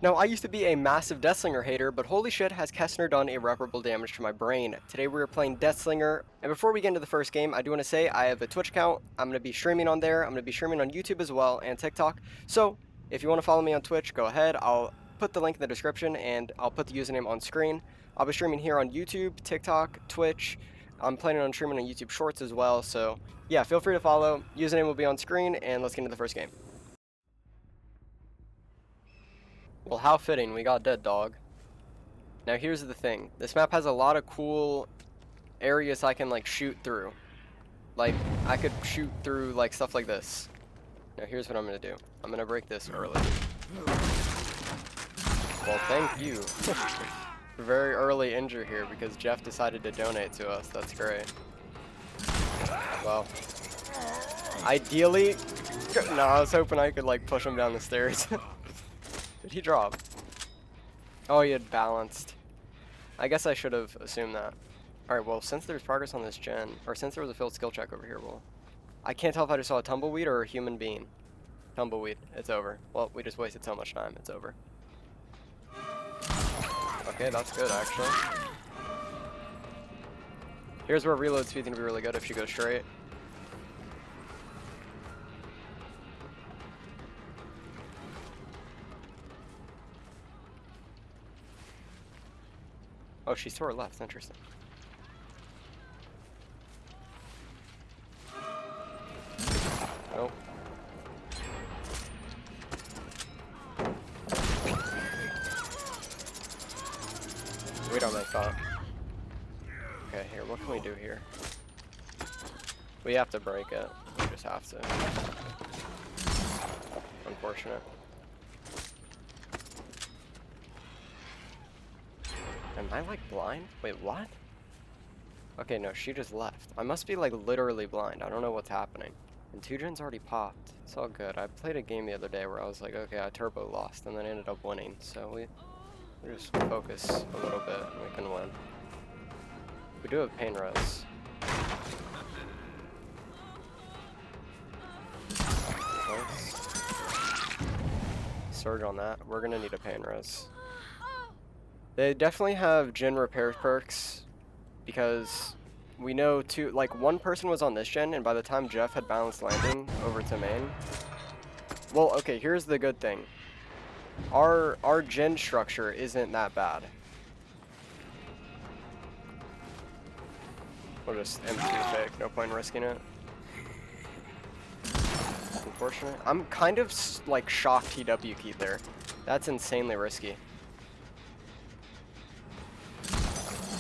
Now, I used to be a massive Deathslinger hater, but holy shit has Kestner done irreparable damage to my brain. Today we are playing Deathslinger, and before we get into the first game, I do want to say I have a Twitch account. I'm going to be streaming on there. I'm going to be streaming on YouTube as well, and TikTok. So, if you want to follow me on Twitch, go ahead. I'll put the link in the description, and I'll put the username on screen. I'll be streaming here on YouTube, TikTok, Twitch. I'm planning on streaming on YouTube Shorts as well, so yeah, feel free to follow. Username will be on screen, and let's get into the first game. Well, how fitting, we got Dead Dog. Now here's the thing, this map has a lot of cool areas I can like shoot through. Like, I could shoot through like stuff like this. Now here's what I'm gonna do. I'm gonna break this early. Well, thank you. Very early injure here because Jeff decided to donate to us, that's great. Well, ideally, no, I was hoping I could like push him down the stairs. Did he drop? Oh, he had balanced. I guess I should have assumed that. Alright, well, since there's progress on this gen, or since there was a failed skill check over here, well, I can't tell if I just saw a tumbleweed or a human being. Tumbleweed, it's over. Well, we just wasted so much time, it's over. Okay, that's good, actually. Here's where reload speed's gonna be really good if she goes straight. Oh, she's to her left. Interesting. Nope. We don't make that. Okay, here, what can we do here? We have to break it. We just have to. Unfortunate. Am I like blind? Wait, what? Okay, no, she just left. I must be like literally blind. I don't know what's happening. And 2gen's already popped. It's all good. I played a game the other day where I was like, okay, I turbo lost and then ended up winning. So we just focus a little bit and we can win. We do have pain res. Nice. Surge on that. We're gonna need a pain res. They definitely have gen repair perks because we know one person was on this gen and by the time Jeff had balanced landing over to main. Well, okay, here's the good thing. Our gen structure isn't that bad. We'll just M2 fake, no point in risking it. Unfortunate. I'm kind of like shocked TW keyed there. That's insanely risky.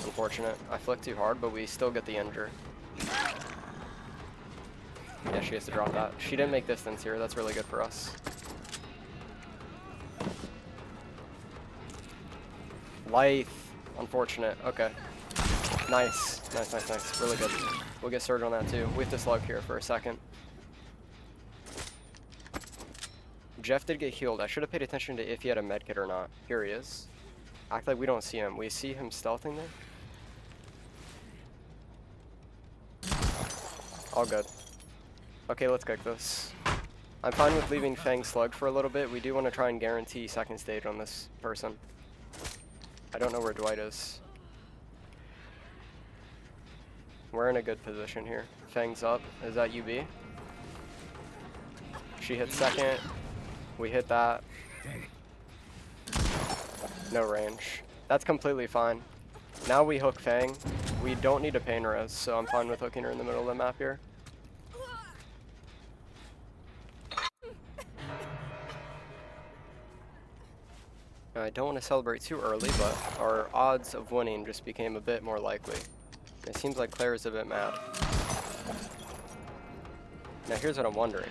Unfortunate. I flicked too hard, but we still get the injure. Yeah, she has to drop that. She didn't make distance here. That's really good for us. Lithe. Unfortunate. Okay. Nice. Nice, nice, nice. Really good. We'll get Surge on that too. We have to slug here for a second. Jeff did get healed. I should have paid attention to if he had a medkit or not. Here he is. Act like we don't see him. We see him stealthing there. All good. Okay, let's kick this. I'm fine with leaving Fang slugged for a little bit. We do want to try and guarantee second stage on this person. I don't know where Dwight is. We're in a good position here. Fang's up. Is that UB? She hit second. We hit that. No range. That's completely fine. Now we hook Fang. We don't need a pain res, so I'm fine with hooking her in the middle of the map here. Now, I don't want to celebrate too early, but our odds of winning just became a bit more likely. It seems like Claire is a bit mad. Now here's what I'm wondering.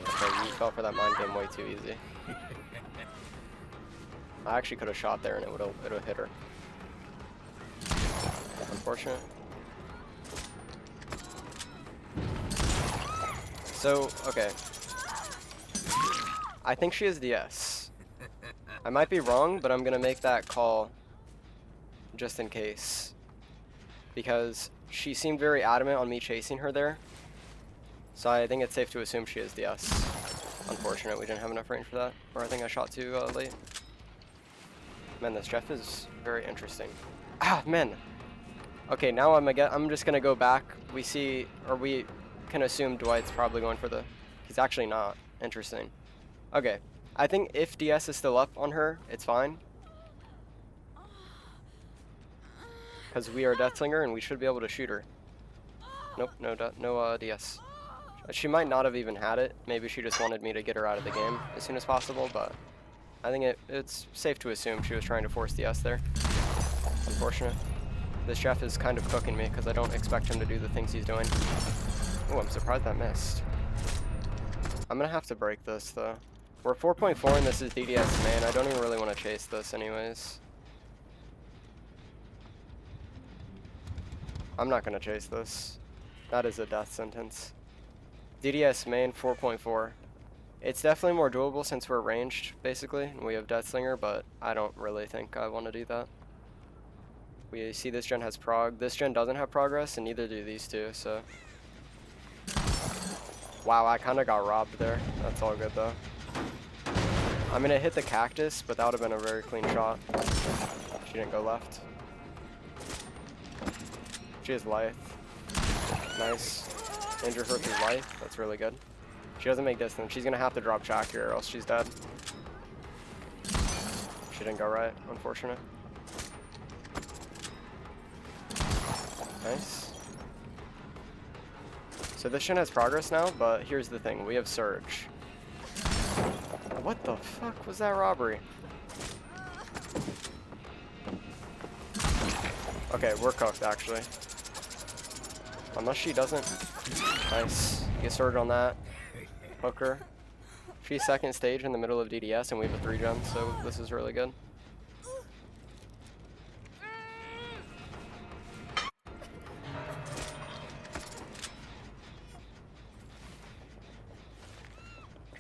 Okay, you fell for that mind game way too easy. I actually could have shot there and it would have hit her. Unfortunate. So, okay. I think she is DS. I might be wrong, but I'm gonna make that call just in case. Because she seemed very adamant on me chasing her there. So I think it's safe to assume she is DS. Unfortunate we didn't have enough range for that, or I think I shot too late. Man, this Jeff is very interesting. Ah, man. Okay, now I'm just gonna go back. We see, or we can assume Dwight's probably going for the. He's actually not. Interesting. Okay, I think if DS is still up on her, it's fine. Because we are Deathslinger and we should be able to shoot her. Nope, no DS. She might not have even had it. Maybe she just wanted me to get her out of the game as soon as possible, but I think it's safe to assume she was trying to force DS there. Unfortunate. This Jeff is kind of cooking me because I don't expect him to do the things he's doing. Oh, I'm surprised that missed. I'm gonna have to break this though. We're 4.4 and this is DDS main. I don't even really want to chase this anyways. I'm not gonna chase this. That is a death sentence. DDS main 4.4. It's definitely more doable since we're ranged, basically, and we have Deathslinger, but I don't really think I want to do that. We see this gen has prog. This gen doesn't have progress, and neither do these two, so. Wow, I kind of got robbed there. That's all good, though. I'm going to hit the cactus, but that would have been a very clean shot. She didn't go left. She has life. Nice. Injure her through life. That's really good. She doesn't make distance. She's going to have to drop Jack here or else she's dead. She didn't go right. Unfortunate. Nice. So this gen has progress now, but here's the thing. We have Surge. What the fuck was that robbery? Okay, we're cooked actually. Unless she doesn't. Nice. Get Surge on that. Hooker. She's second stage in the middle of DDS and we have a 3 gen, so this is really good.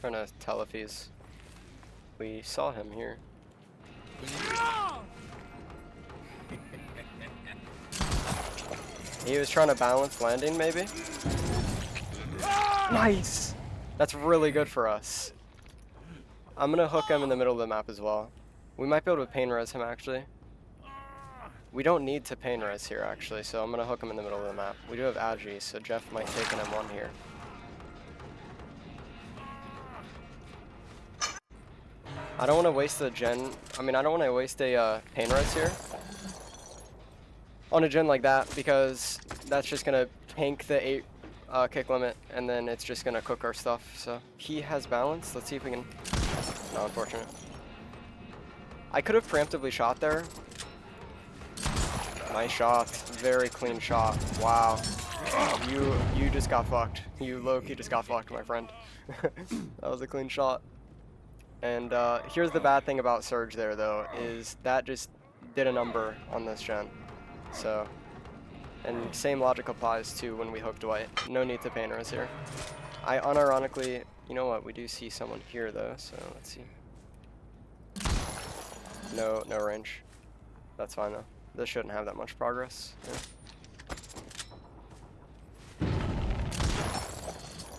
Trying to tell if we saw him here. He was trying to balance landing, maybe? Nice! That's really good for us. I'm gonna hook him in the middle of the map as well. We might be able to pain res him, actually. We don't need to pain res here, actually, so I'm gonna hook him in the middle of the map. We do have Agi, so Jeff might take an M1 here. I don't want to waste a gen. I don't want to waste a pain res here on a gen like that because that's just gonna tank the 8 kick limit and then it's just gonna cook our stuff. So he has balance. Let's see if we can. No, unfortunate. I could have preemptively shot there. Nice shot. Very clean shot. Wow. You just got fucked. You low-key just got fucked, my friend. That was a clean shot. And here's the bad thing about Surge there, though, is that just did a number on this gen. So, and same logic applies to when we hook Dwight. No need to pain res here. I unironically, you know what, we do see someone here, though, so let's see. No range. That's fine, though. This shouldn't have that much progress. Yeah.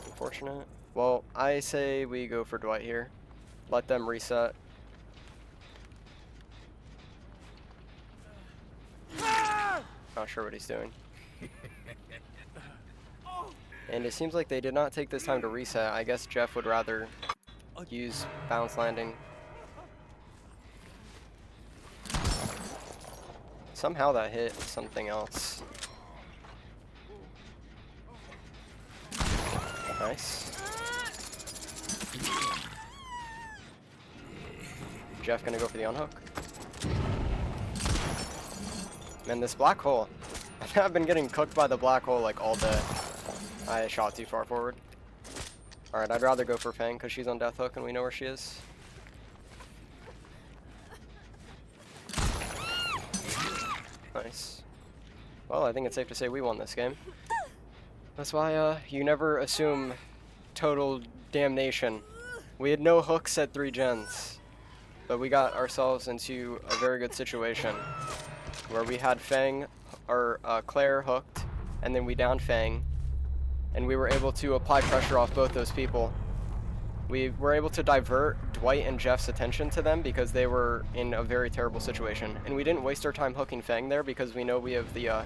Unfortunate. Well, I say we go for Dwight here. Let them reset. Not sure what he's doing. And it seems like they did not take this time to reset. I guess Jeff would rather use bounce landing. Somehow that hit something else. Nice. Jeff gonna go for the unhook. Man, this black hole. I've been getting cooked by the black hole like all day. I shot too far forward. Alright, I'd rather go for Fang because she's on death hook and we know where she is. Nice. Well, I think it's safe to say we won this game. That's why you never assume total damnation. We had no hooks at 3 gens. But we got ourselves into a very good situation where we had Fang, or Claire hooked, and then we downed Fang, and we were able to apply pressure off both those people We were able to divert Dwight and Jeff's attention to them because they were in a very terrible situation. And we didn't waste our time hooking Fang there because we know we have the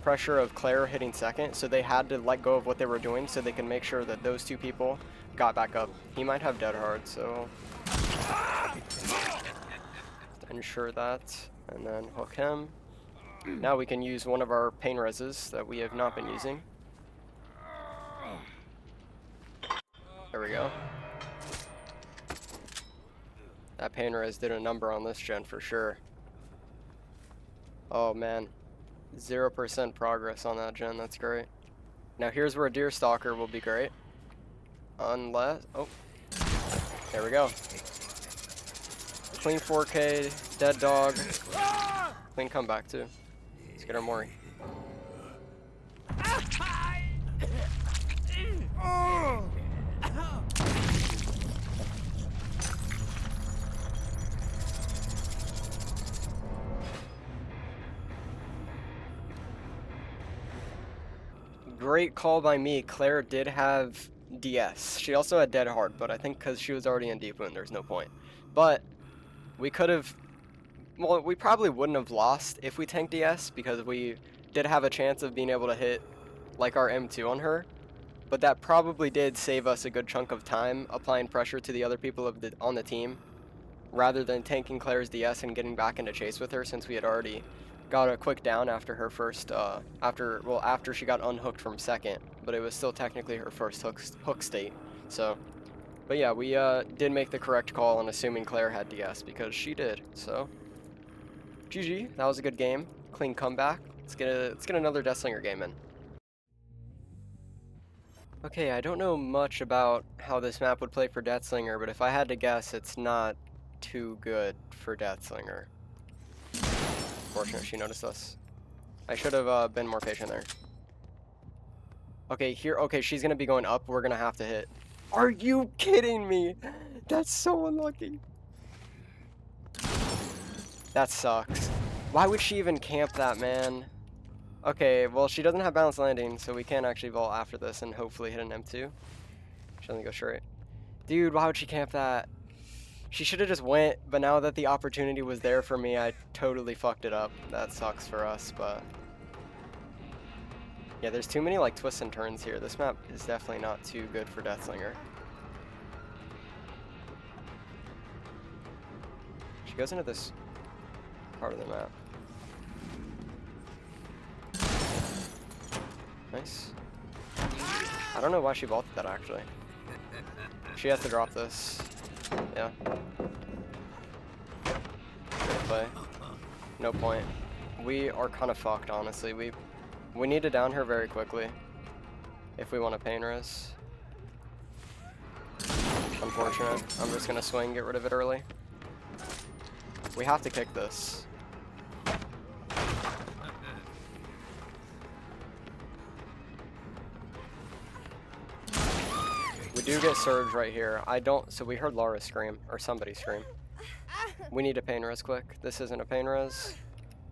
pressure of Claire hitting second, so they had to let go of what they were doing so they can make sure that those two people got back up. He might have dead hard, so ensure that, and then hook him. Now we can use one of our pain reses that we have not been using. There we go. That pain res did a number on this gen for sure. Oh man, 0% progress on that gen, that's great. Now here's where Deer Stalker will be great. Unless, oh, there we go. Clean 4K, dead dog, clean comeback too. Let's get our Mori. Great call by me. Claire did have DS. She also had dead hard, but I think because she was already in deep wound, there's no point. But we could have, well, we probably wouldn't have lost if we tanked DS because we did have a chance of being able to hit like our M2 on her. But that probably did save us a good chunk of time applying pressure to the other people on the team rather than tanking Claire's DS and getting back into chase with her since we had already got a quick down after her first, after she got unhooked from second, but it was still technically her first hook state, so. But yeah, we did make the correct call on assuming Claire had DS because she did, so. GG, that was a good game, clean comeback. Let's get another Deathslinger game in. Okay, I don't know much about how this map would play for Deathslinger, but if I had to guess, it's not too good for Deathslinger. Fortunate she noticed us. I should have been more patient there. Okay, okay, she's gonna be going up. We're gonna have to hit. Are you kidding me? That's so unlucky. That sucks. Why would she even camp that, man? Okay, well, she doesn't have balanced landing, so we can't actually vault after this and hopefully hit an M2. She doesn't go straight. Dude, why would she camp that? She should have just went, but now that the opportunity was there for me, I totally fucked it up. That sucks for us, but yeah, there's too many like twists and turns here. This map is definitely not too good for Deathslinger. She goes into this part of the map. Nice. I don't know why she vaulted that actually. She has to drop this. Yeah. Good play. No point. We are kind of fucked, honestly. We need to down her very quickly if we want to pain res. Unfortunate. I'm just gonna swing, get rid of it early. We have to kick this. We do get surge right here. So we heard Laura scream, or somebody scream. We need a pain res quick. This isn't a pain res.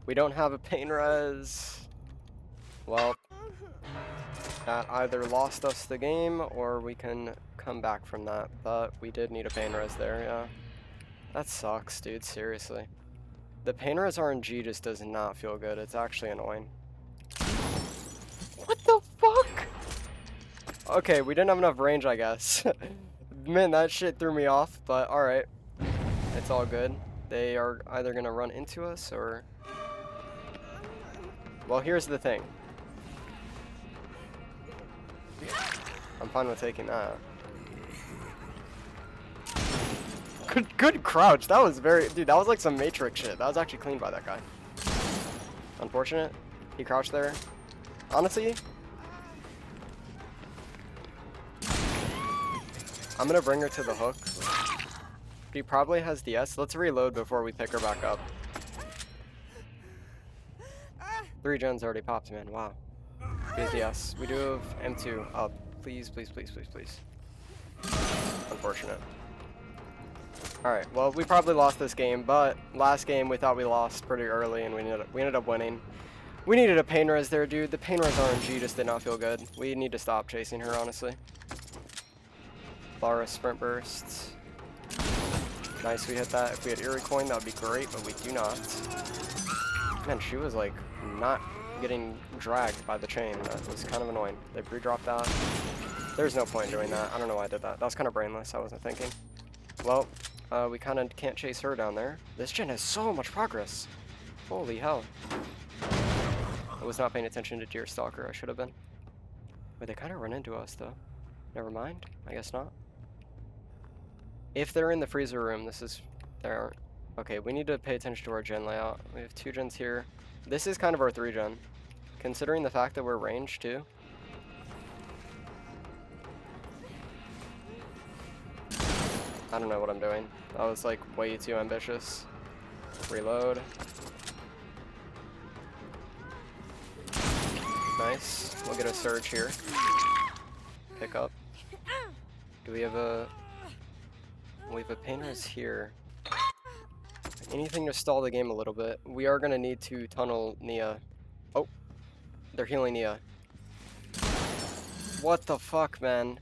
We don't have a pain res. Well, that either lost us the game or we can come back from that, but we did need a pain res there, yeah. That sucks, dude, seriously. The pain res RNG just does not feel good. It's actually annoying. What the fuck? Okay, we didn't have enough range, I guess. Man, that shit threw me off, but alright. It's all good. They are either gonna run into us or... Well, here's the thing. I'm fine with taking that. Good crouch. That was very... Dude, that was like some Matrix shit. That was actually cleaned by that guy. Unfortunate. He crouched there. Honestly... I'm gonna bring her to the hook. She probably has DS. Let's reload before we pick her back up. 3 gens already popped, man. Wow. She has DS. We do have M2 up. Please, please, please, please, please. Unfortunate. Alright, well, we probably lost this game, but last game we thought we lost pretty early and we ended up winning. We needed a pain res there, dude. The pain res RNG just did not feel good. We need to stop chasing her, honestly. Lara sprint bursts. Nice, we hit that. If we had Eerie Coin, that would be great, but we do not. Man, she was like not getting dragged by the chain. That was kind of annoying. They pre-dropped that. There's no point in doing that. I don't know why I did that. That was kind of brainless. I wasn't thinking. Well, we kind of can't chase her down there. This gen has so much progress. Holy hell. I was not paying attention to Deer Stalker. I should have been. But they kind of run into us, though. Never mind. I guess not. If they're in the freezer room, this is... There aren't. Okay, we need to pay attention to our gen layout. We have 2 gens here. This is kind of our 3 gen. Considering the fact that we're ranged, too. I don't know what I'm doing. That was like way too ambitious. Reload. Nice. We'll get a surge here. Pick up. Do we have a... We have a painters here. Anything to stall the game a little bit. We are going to need to tunnel Nia. Oh. They're healing Nia. What the fuck, man?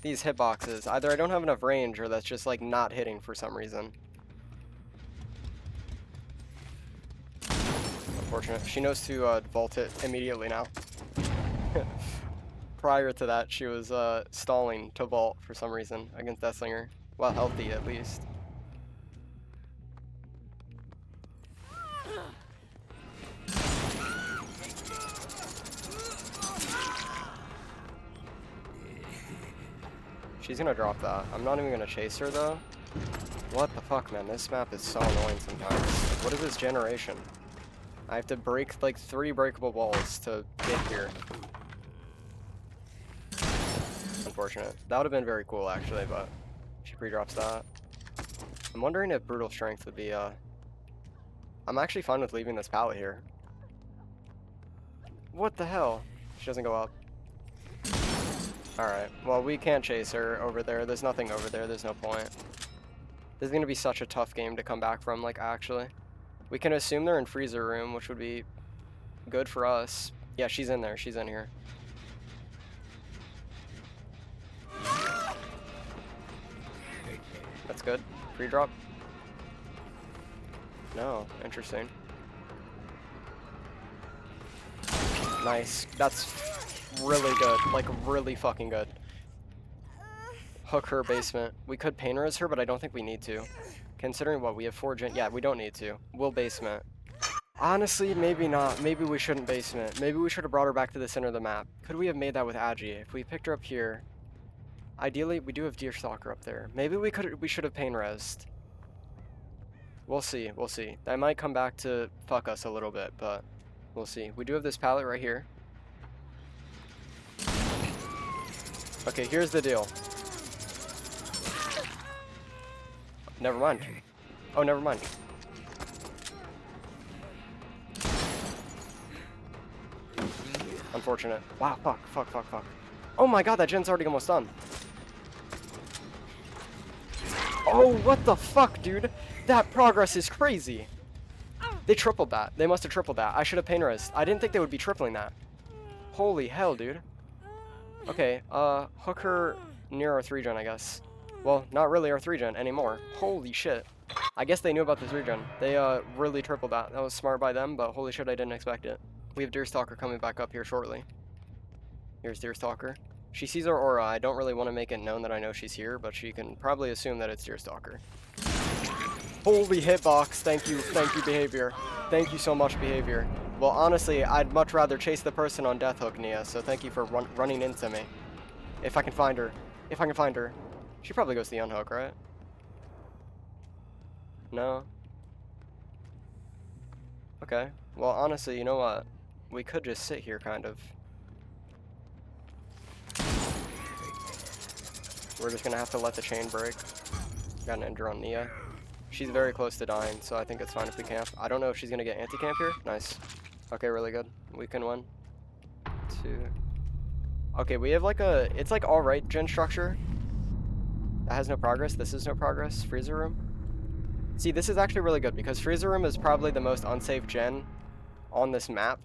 These hitboxes. Either I don't have enough range or that's just like not hitting for some reason. Unfortunate. She knows to vault it immediately now. Prior to that, she was stalling to vault for some reason against Deathslinger. Well, healthy at least. She's gonna drop that. I'm not even gonna chase her though. What the fuck, man? This map is so annoying sometimes. Like, what is this generation? I have to break like 3 breakable walls to get here. Unfortunate. That would have been very cool actually, but she pre-drops that. I'm wondering if Brutal Strength would be I'm actually fine with leaving this pallet here. What the hell? She doesn't go up. Alright, well we can't chase her over there. There's nothing over there, there's no point. This is going to be such a tough game to come back from, like, actually. We can assume they're in freezer room, which would be good for us. Yeah, she's in there, she's in here. That's good. Free drop? No, interesting. Nice. That's really good. Like, really fucking good. Hook her basement. We could paint her as her, but I don't think we need to. Considering what, we have 4 gen... Yeah, we don't need to. We'll basement. Honestly, maybe not. Maybe we shouldn't basement. Maybe we should have brought her back to the center of the map. Could we have made that with Agi? If we picked her up here... Ideally, we do have Deerstalker up there. Maybe we should have pain resed. We'll see, we'll see. That might come back to fuck us a little bit, but we'll see. We do have this pallet right here. Okay, here's the deal. Never mind. Oh, never mind. Unfortunate. Wow, fuck. Oh my god, that gen's already almost done. Oh, what the fuck, dude? That progress is crazy. They tripled that. They must have tripled that. I should have pain resed. I didn't think they would be tripling that. Holy hell, dude. Okay, hook her near our 3 gen, I guess. Well, not really our 3 gen anymore. Holy shit. I guess they knew about the 3 gen. They, really tripled that. That was smart by them, but holy shit, I didn't expect it. We have Deerstalker coming back up here shortly. Here's Deerstalker. She sees our aura. I don't really want to make it known that I know she's here, but she can probably assume that it's Deerstalker. Holy hitbox. Thank you, behavior. Thank you so much, behavior. Well, honestly, I'd much rather chase the person on Death Hook, Nia, so thank you for running into me. If I can find her. She probably goes to the unhook, right? No? Okay. Well, honestly, you know what? We could just sit here, kind of. We're just gonna have to let the chain break. Got an ender on Nia. She's very close to dying, so I think it's fine if we camp. I don't know if she's gonna get anti-camp here. Nice. Okay, really good. We can win. 2. Okay, we have like a... It's like alright gen structure. That has no progress. This is no progress. Freezer room. See, this is actually really good because freezer room is probably the most unsafe gen on this map.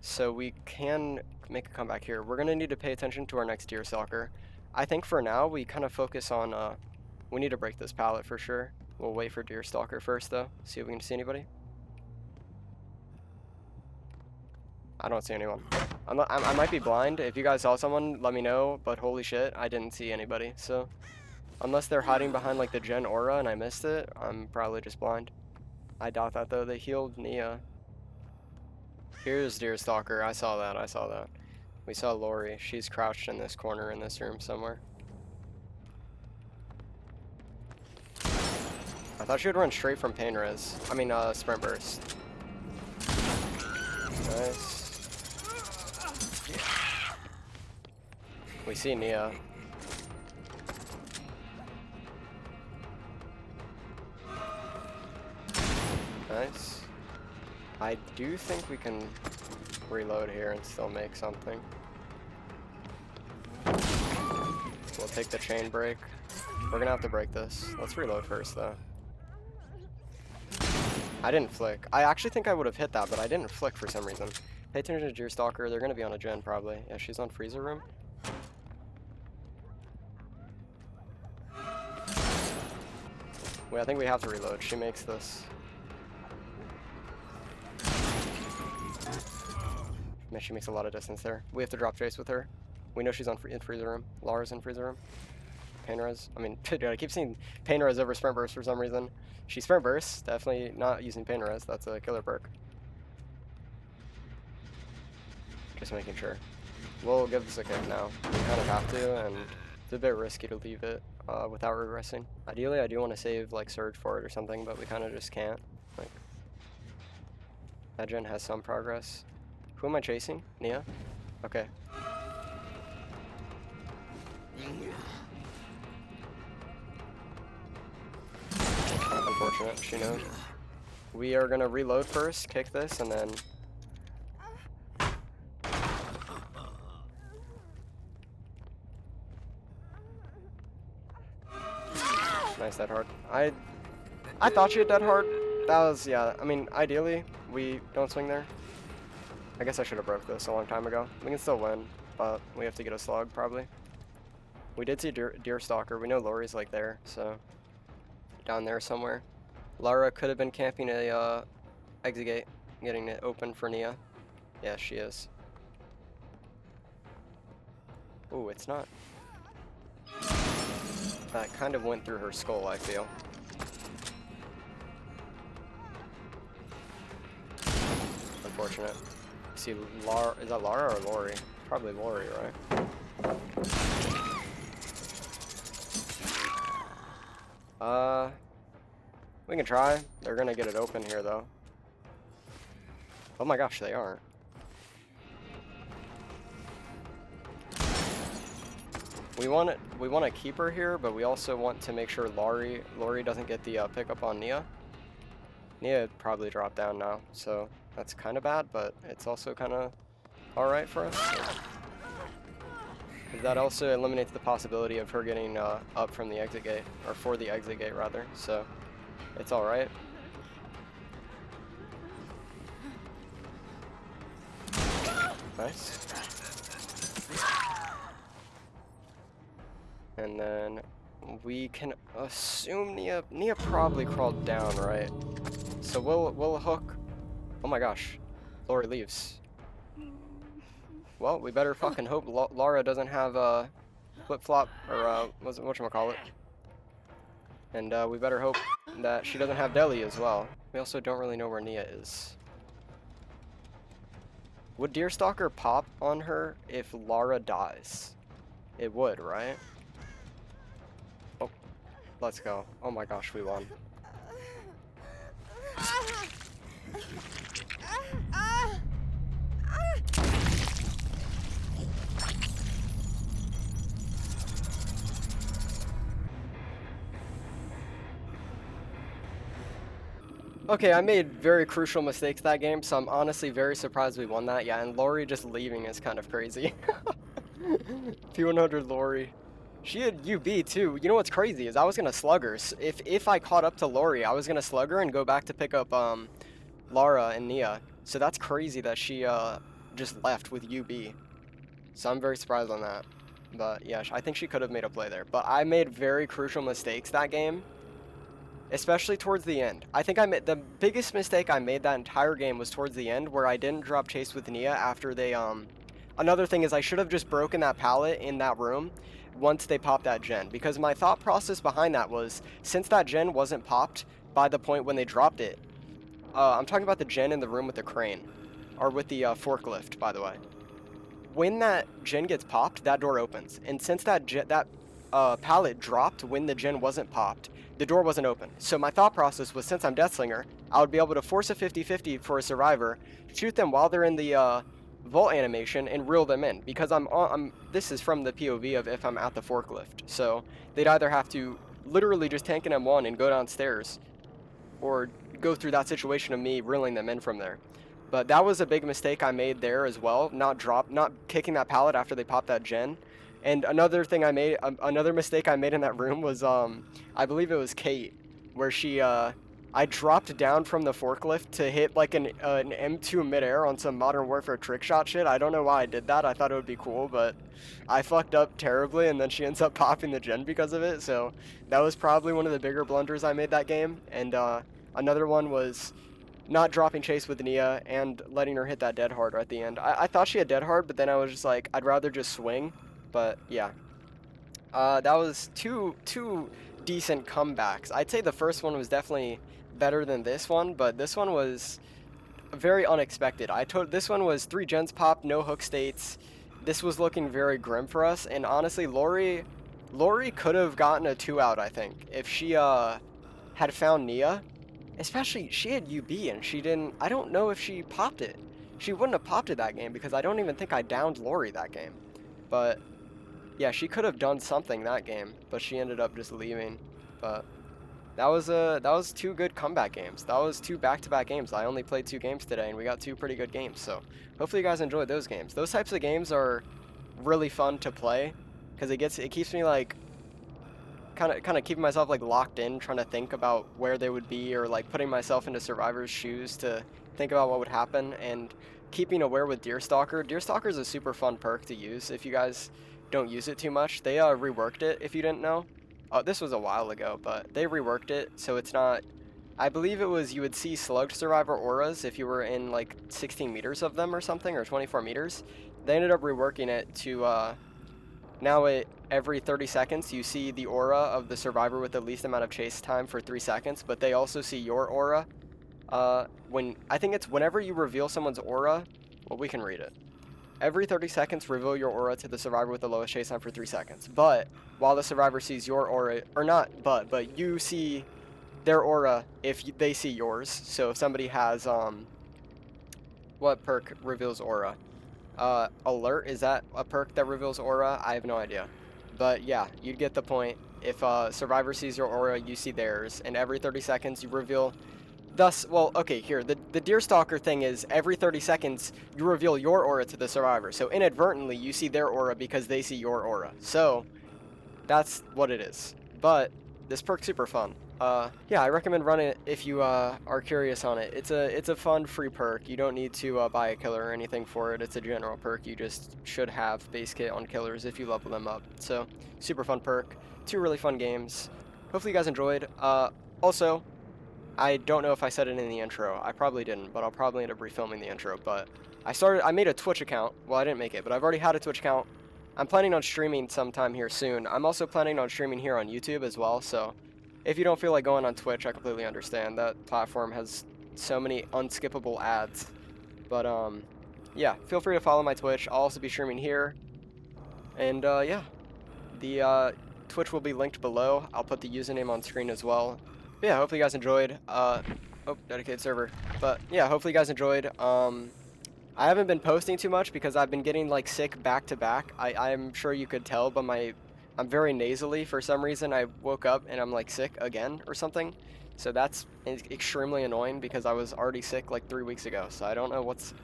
So we can make a comeback here. We're going to need to pay attention to our next Deerstalker. I think for now we kind of focus on, we need to break this pallet for sure. We'll wait for Deerstalker first though, see if we can see anybody. I don't see anyone. I might be blind. If you guys saw someone, let me know, but holy shit, I didn't see anybody, so. Unless they're hiding behind like the gen aura and I missed it, I'm probably just blind. I doubt that though, they healed Nia. Here's Deerstalker, I saw that, I saw that. We saw Lori, she's crouched in this corner in this room somewhere. I thought she would run straight from pain res. I mean, sprint burst. Nice. We see Nia. Nice. I do think we can reload here and still make something. We'll take the chain break. We're gonna have to break this. Let's reload first though. I didn't flick. I actually think I would have hit that, but I didn't flick for some reason. Pay attention to Deerstalker. They're gonna be on a gen probably. Yeah, she's on freezer room. Wait, I think we have to reload. She makes this. Man, she makes a lot of distance there. We have to drop chase with her. We know she's on in freezer room. Lara's in freezer room. Pain res. I mean, dude, I keep seeing pain res over sprint burst for some reason. She sprint bursts. Definitely not using pain res. That's a killer perk. Just making sure. We'll give this a kick now. We kind of have to, and it's a bit risky to leave it without regressing. Ideally, I do want to save like Surge for it or something, but we kind of just can't. Like, that gen has some progress. Who am I chasing? Nia? Okay. Unfortunate, she knows. We are gonna reload first, kick this, and then... Nice dead hard. I thought she had dead hard. That was, yeah, I mean, ideally, we don't swing there. I guess I should have broke this a long time ago. We can still win, but we have to get a slug, probably. We did see Deerstalker. We know Lori's, like, there, so... Down there somewhere. Lara could have been camping a exit gate, getting it open for Nia. Yeah, she is. Ooh, it's not. That kind of went through her skull, I feel. Unfortunate. See, Lara, is that Lara or Lori? Probably Lori, right? We can try. They're gonna get it open here, though. Oh my gosh, they aren't. We want to keep her here, but we also want to make sure Lori doesn't get the pickup on Nia. Nia probably dropped down now, so that's kind of bad, but it's also kind of all right for us. That also eliminates the possibility of her getting up from the exit gate, or for the exit gate rather. So it's all right. Nice. And then we can assume Nia probably crawled down, right? So we'll hook. Oh my gosh, Lori leaves. Well, we better fucking hope Lara doesn't have a flip-flop, or whatchamacallit. And we better hope that she doesn't have Deli as well. We also don't really know where Nia is. Would Deerstalker pop on her if Lara dies? It would, right? Oh, let's go. Oh my gosh, we won. Okay, I made very crucial mistakes that game, so I'm honestly very surprised we won that. Yeah, and Lori just leaving is kind of crazy. P100 Lori. She had UB too. You know what's crazy is I was gonna slug her. If I caught up to Lori, I was gonna slug her and go back to pick up Lara and Nia. So that's crazy that she just left with UB. So I'm very surprised on that. But yeah, I think she could have made a play there. But I made very crucial mistakes that game, especially towards the end. I think I made the biggest mistake I made that entire game was towards the end, where I didn't drop chase with Nia after they Another thing is I should have just broken that pallet in that room once they popped that gen, because my thought process behind that was, since that gen wasn't popped by the point when they dropped it, I'm talking about the gen in the room with the crane, or with the forklift, by the way. When that gen gets popped, that door opens, and since that pallet dropped when the gen wasn't popped, the door wasn't open. So my thought process was, since I'm Deathslinger, I would be able to force a 50-50 for a survivor, shoot them while they're in the vault animation, and reel them in, because this is from the POV of if I'm at the forklift. So they'd either have to literally just tank an M1 and go downstairs, or go through that situation of me reeling them in from there. But that was a big mistake I made there as well, not kicking that pallet after they popped that gen. And another thing I made, another mistake I made in that room was, I believe it was Kate, where I dropped down from the forklift to hit like an M2 midair on some Modern Warfare trick shot shit. I don't know why I did that. I thought it would be cool, but I fucked up terribly, and then she ends up popping the gen because of it. So that was probably one of the bigger blunders I made that game. And another one was not dropping chase with Nia and letting her hit that dead hard at the end. I thought she had dead hard, but then I was just like, I'd rather just swing. But yeah, that was two decent comebacks. I'd say the first one was definitely better than this one, but this one was very unexpected. This one was 3 gens popped, no hook states. This was looking very grim for us, and honestly, Lori could have gotten a 2 out, I think, if she had found Nia. Especially, she had UB, and she didn't. I don't know if she popped it. She wouldn't have popped it that game, because I don't even think I downed Lori that game. But yeah, she could have done something that game, but she ended up just leaving. But that was 2 good comeback games. That was 2 back-to-back games. I only played 2 games today, and we got 2 pretty good games. So hopefully you guys enjoyed those games. Those types of games are really fun to play, because it keeps me like kind of keeping myself like locked in, trying to think about where they would be, or like putting myself into survivors' shoes to think about what would happen, and keeping aware with Deerstalker. Deerstalker is a super fun perk to use if you guys don't use it too much. They reworked it, if you didn't know. This was a while ago, but they reworked it, so it's not. I believe it was, you would see slugged survivor auras if you were in like 16 meters of them or something, or 24 meters. They ended up reworking it to now every 30 seconds you see the aura of the survivor with the least amount of chase time for 3 seconds, but they also see your aura. I think it's whenever you reveal someone's aura. Well, we can read it. Every 30 seconds, reveal your aura to the survivor with the lowest chase time for 3 seconds. But while the survivor sees your aura, or not, but you see their aura if they see yours. So if somebody has what perk reveals aura? Alert, is that a perk that reveals aura? I have no idea. But yeah, you'd get the point. If a survivor sees your aura, you see theirs, and every 30 seconds you reveal. Thus, well, okay, here, the Deerstalker thing is every 30 seconds you reveal your aura to the survivor. So inadvertently you see their aura because they see your aura. So that's what it is. But this perk's super fun. Yeah, I recommend running it if you are curious on it. It's a fun free perk. You don't need to buy a killer or anything for it. It's a general perk. You just should have base kit on killers if you level them up. So super fun perk. 2 really fun games. Hopefully you guys enjoyed. Also, I don't know if I said it in the intro. I probably didn't, but I'll probably end up refilming the intro. But I made a Twitch account. Well, I didn't make it, but I've already had a Twitch account. I'm planning on streaming sometime here soon. I'm also planning on streaming here on YouTube as well, so if you don't feel like going on Twitch, I completely understand. That platform has so many unskippable ads. But yeah, feel free to follow my Twitch. I'll also be streaming here. And yeah, the Twitch will be linked below. I'll put the username on screen as well. But yeah, hopefully you guys enjoyed. Oh, dedicated server. But yeah, hopefully you guys enjoyed. I haven't been posting too much because I've been getting like sick back to back. I'm sure you could tell, but I'm very nasally for some reason. I woke up and I'm like sick again or something. So that's extremely annoying because I was already sick like 3 weeks ago. So I don't know what's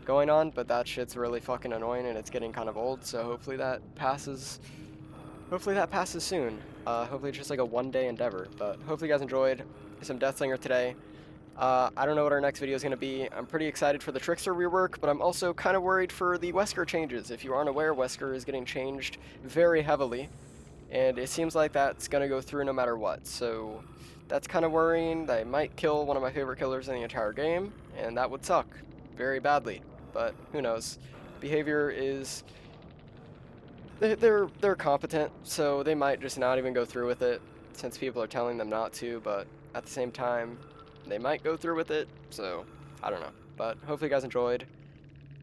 going on, but that shit's really fucking annoying and it's getting kind of old. So hopefully that passes. Hopefully that passes soon. Hopefully it's just like a one-day endeavor. But hopefully you guys enjoyed some Deathslinger today. I don't know what our next video is going to be. I'm pretty excited for the Trickster rework, but I'm also kind of worried for the Wesker changes. If you aren't aware, Wesker is getting changed very heavily, and it seems like that's going to go through no matter what. So that's kind of worrying. They might kill one of my favorite killers in the entire game, and that would suck very badly. But who knows? Behavior is... They're competent, so they might just not even go through with it, since people are telling them not to, but at the same time, they might go through with it, so I don't know. But hopefully you guys enjoyed.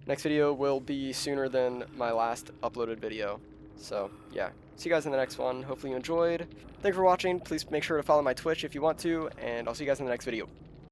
Next video will be sooner than my last uploaded video. So yeah, see you guys in the next one. Hopefully you enjoyed. Thanks for watching. Please make sure to follow my Twitch if you want to, and I'll see you guys in the next video.